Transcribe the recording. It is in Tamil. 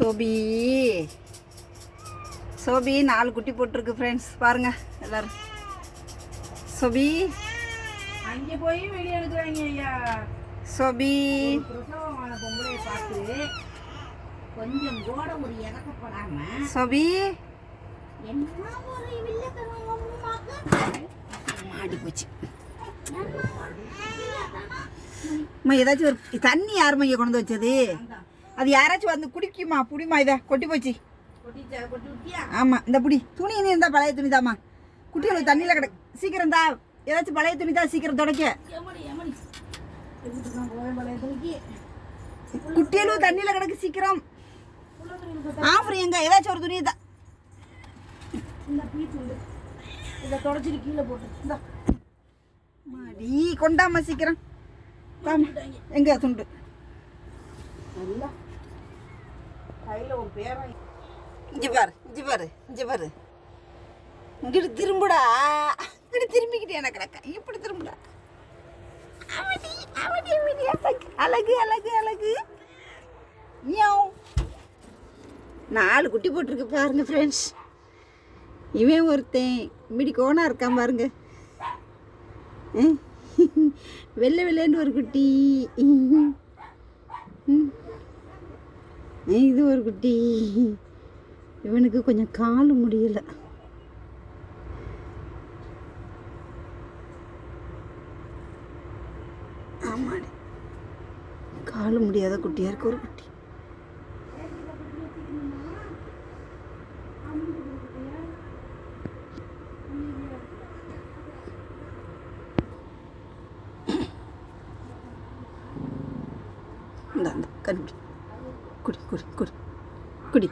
சோபி சோபி 4 குட்டி போட்டிருக்கு ஃப்ரெண்ட்ஸ், பாருங்க எல்லாரும். சோபி அங்கே போய் வீடியோ எடுக்கிறாங்க ஐயா. சோபி பிரசவமான பொம்பளையை பார்த்து கொஞ்சம் கூட ஒரு இறக்கப்படாம சோபி என்ன ஒரு வில்லத்தனம் மாடி போச்சு. அம்மா ஏதாச்சும் ஒரு தண்ணி யாரும்மா இங்கே கொண்டு வச்சது? அது யாராச்சும் வந்து குடிக்குமா? புடிமா, இதை கொட்டி போச்சு. ஆமாம், இந்த புடி துணி நீ இருந்தால் பழைய துணி தாம்மா. குட்டிகளுக்கு தண்ணியில் கிடக்கு. சீக்கிரம் தான், ஏதாச்சும் பழைய துணி தான் சீக்கிரம் துடைக்க. குட்டிகளும் தண்ணியில் கிடக்கு, சீக்கிரம் ஆஃபர் எங்க? ஏதாச்சும் ஒரு துணி தான். இதை தொடச்சிட்டு கீழே போட்டு இந்த மாடி கொண்டாமா சீக்கிரம். எங்க துண்டு நல்லா கையில் ஒரு பேரை இஞ்சி பாரு, இஞ்சி பாரு, இஞ்சி பாரு. இங்கிட்டு திரும்புடா, இங்கிட்டு திரும்பிக்கிட்டு எனக்கு கிடக்க. இப்படி திரும்புடா. அவடி அவடி அவடி அழகு அழகு அழகு. ஏன் 4 குட்டி போட்டிருக்கு பாருங்க ஃப்ரெண்ட்ஸ். இவன் ஒருத்தன் இப்படி கோணா இருக்கான் பாருங்க. வெள்ளை வெள்ளைன்னு ஒரு குட்டி, இது ஒரு குட்டி. இவனுக்கு கொஞ்சம் கால் முடியல. ஆமாடி, கால் முடியாத குட்டியா இருக்கு ஒரு குட்டி. இந்த கண்டுபிடி, குடி குடி குடி குடி.